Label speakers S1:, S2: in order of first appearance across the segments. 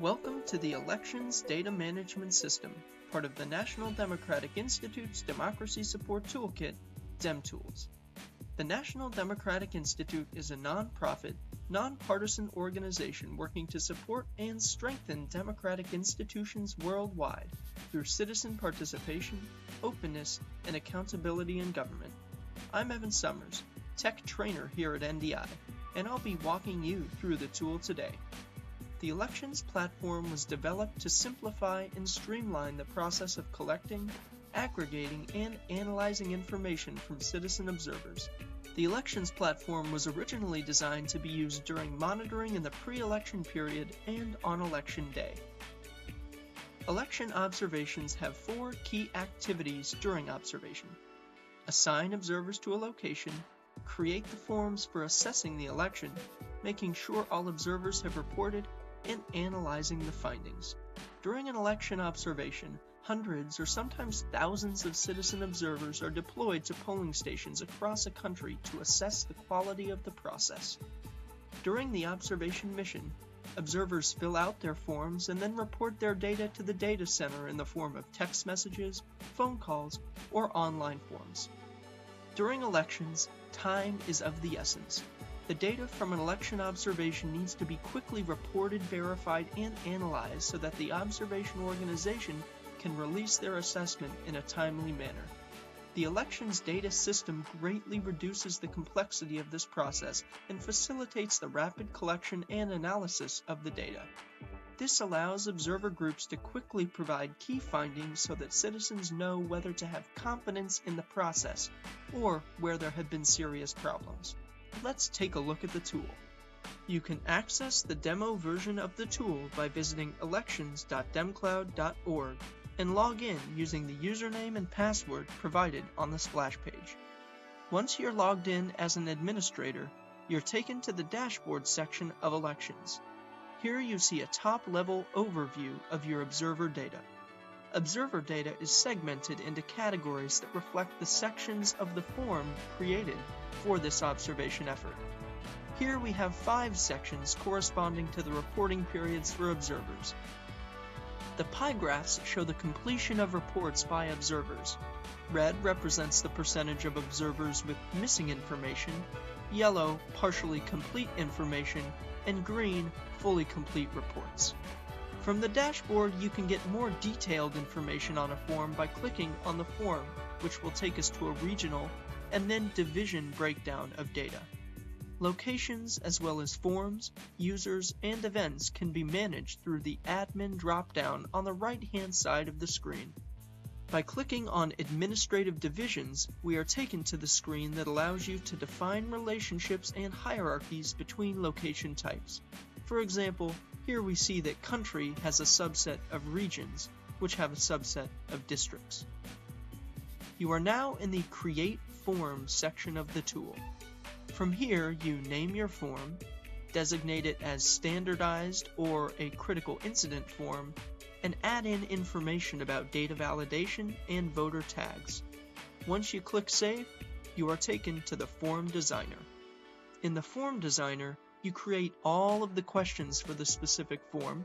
S1: Welcome to the Elections Data Management System, part of the National Democratic Institute's Democracy Support Toolkit, DemTools. The National Democratic Institute is a non-profit, non-partisan organization working to support and strengthen democratic institutions worldwide through citizen participation, openness, and accountability in government. I'm Evan Summers, tech trainer here at NDI, and I'll be walking you through the tool today. The Elections platform was developed to simplify and streamline the process of collecting, aggregating, and analyzing information from citizen observers. The Elections platform was originally designed to be used during monitoring in the pre-election period and on Election Day. Election observations have 4 key activities during observation: assign observers to a location, create the forms for assessing the election, making sure all observers have reported, and analyzing the findings. During an election observation, hundreds or sometimes thousands of citizen observers are deployed to polling stations across a country to assess the quality of the process. During the observation mission, observers fill out their forms and then report their data to the data center in the form of text messages, phone calls, or online forms. During elections, time is of the essence. The data from an election observation needs to be quickly reported, verified, and analyzed so that the observation organization can release their assessment in a timely manner. The elections data system greatly reduces the complexity of this process and facilitates the rapid collection and analysis of the data. This allows observer groups to quickly provide key findings so that citizens know whether to have confidence in the process or where there have been serious problems. Let's take a look at the tool. You can access the demo version of the tool by visiting elections.demcloud.org and log in using the username and password provided on the splash page. Once you're logged in as an administrator, you're taken to the dashboard section of Elections. Here you see a top-level overview of your observer data. Observer data is segmented into categories that reflect the sections of the form created for this observation effort. Here we have 5 sections corresponding to the reporting periods for observers. The pie graphs show the completion of reports by observers. Red represents the percentage of observers with missing information, yellow partially complete information, and green fully complete reports. From the dashboard, you can get more detailed information on a form by clicking on the form, which will take us to a regional and then division breakdown of data. Locations, as well as forms, users, and events can be managed through the Admin drop-down on the right-hand side of the screen. By clicking on Administrative Divisions, we are taken to the screen that allows you to define relationships and hierarchies between location types. For example, here we see that country has a subset of regions, which have a subset of districts. You are now in the Create Form section of the tool. From here, you name your form, designate it as standardized or a critical incident form, and add in information about data validation and voter tags. Once you click Save, you are taken to the Form Designer. In the Form Designer, you create all of the questions for the specific form,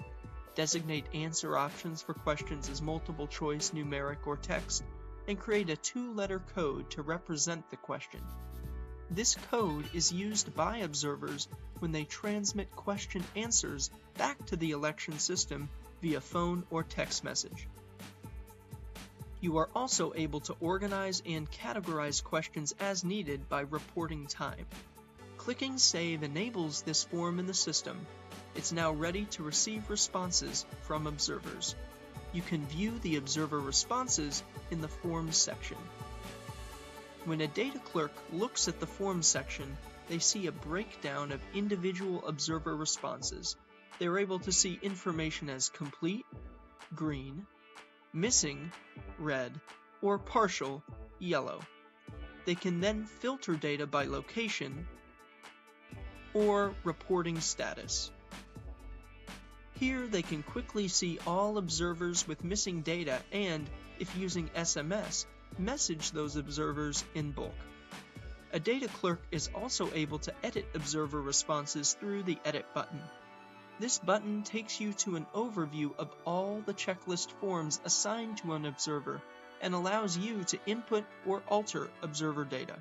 S1: designate answer options for questions as multiple choice, numeric, or text, and create a 2-letter code to represent the question. This code is used by observers when they transmit question answers back to the election system via phone or text message. You are also able to organize and categorize questions as needed by reporting time. Clicking Save enables this form in the system. It's now ready to receive responses from observers. You can view the observer responses in the Forms section. When a data clerk looks at the Forms section, they see a breakdown of individual observer responses. They're able to see information as complete, green, missing, red, or partial, yellow. They can then filter data by location or reporting status. Here they can quickly see all observers with missing data and, if using SMS, message those observers in bulk. A data clerk is also able to edit observer responses through the Edit button. This button takes you to an overview of all the checklist forms assigned to an observer and allows you to input or alter observer data.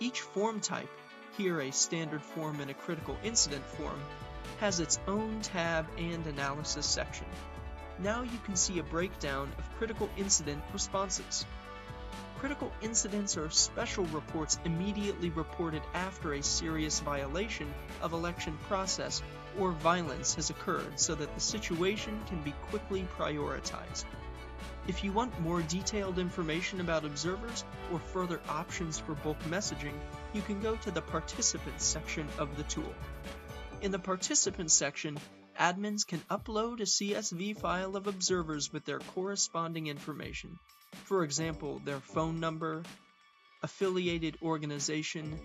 S1: Each form type, here a standard form and a critical incident form, has its own tab and analysis section. Now you can see a breakdown of critical incident responses. Critical incidents are special reports immediately reported after a serious violation of election process or violence has occurred so that the situation can be quickly prioritized. If you want more detailed information about observers or further options for bulk messaging, you can go to the Participants section of the tool. In the Participants section, admins can upload a CSV file of observers with their corresponding information. For example, their phone number, affiliated organization,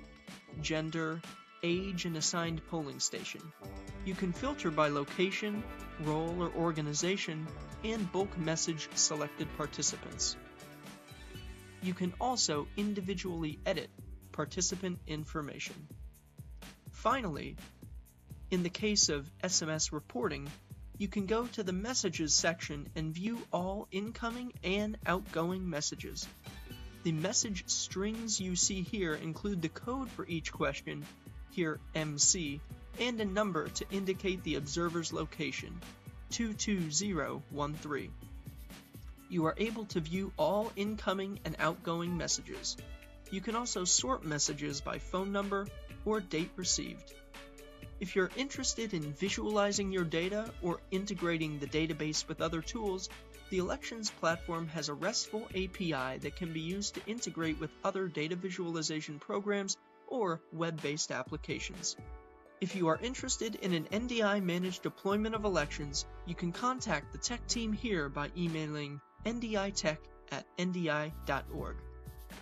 S1: gender, age, and assigned polling station. You can filter by location, role, or organization, and bulk message selected participants. You can also individually edit participant information. Finally, in the case of SMS reporting, you can go to the Messages section and view all incoming and outgoing messages. The message strings you see here include the code for each question, here MC, and a number to indicate the observer's location, 22013. You are able to view all incoming and outgoing messages. You can also sort messages by phone number or date received. If you're interested in visualizing your data or integrating the database with other tools, the Elections platform has a RESTful API that can be used to integrate with other data visualization programs or web-based applications. If you are interested in an NDI-managed deployment of elections, you can contact the tech team here by emailing nditech@ndi.org.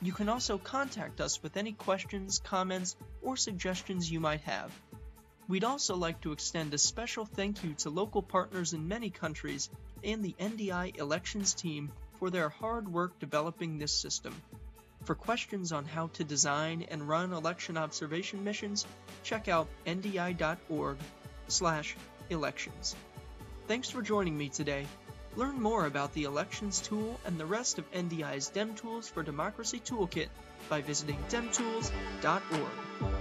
S1: You can also contact us with any questions, comments, or suggestions you might have. We'd also like to extend a special thank you to local partners in many countries and the NDI Elections team for their hard work developing this system. For questions on how to design and run election observation missions, check out ndi.org/elections. Thanks for joining me today. Learn more about the Elections tool and the rest of NDI's DEM Tools for Democracy Toolkit by visiting demtools.org.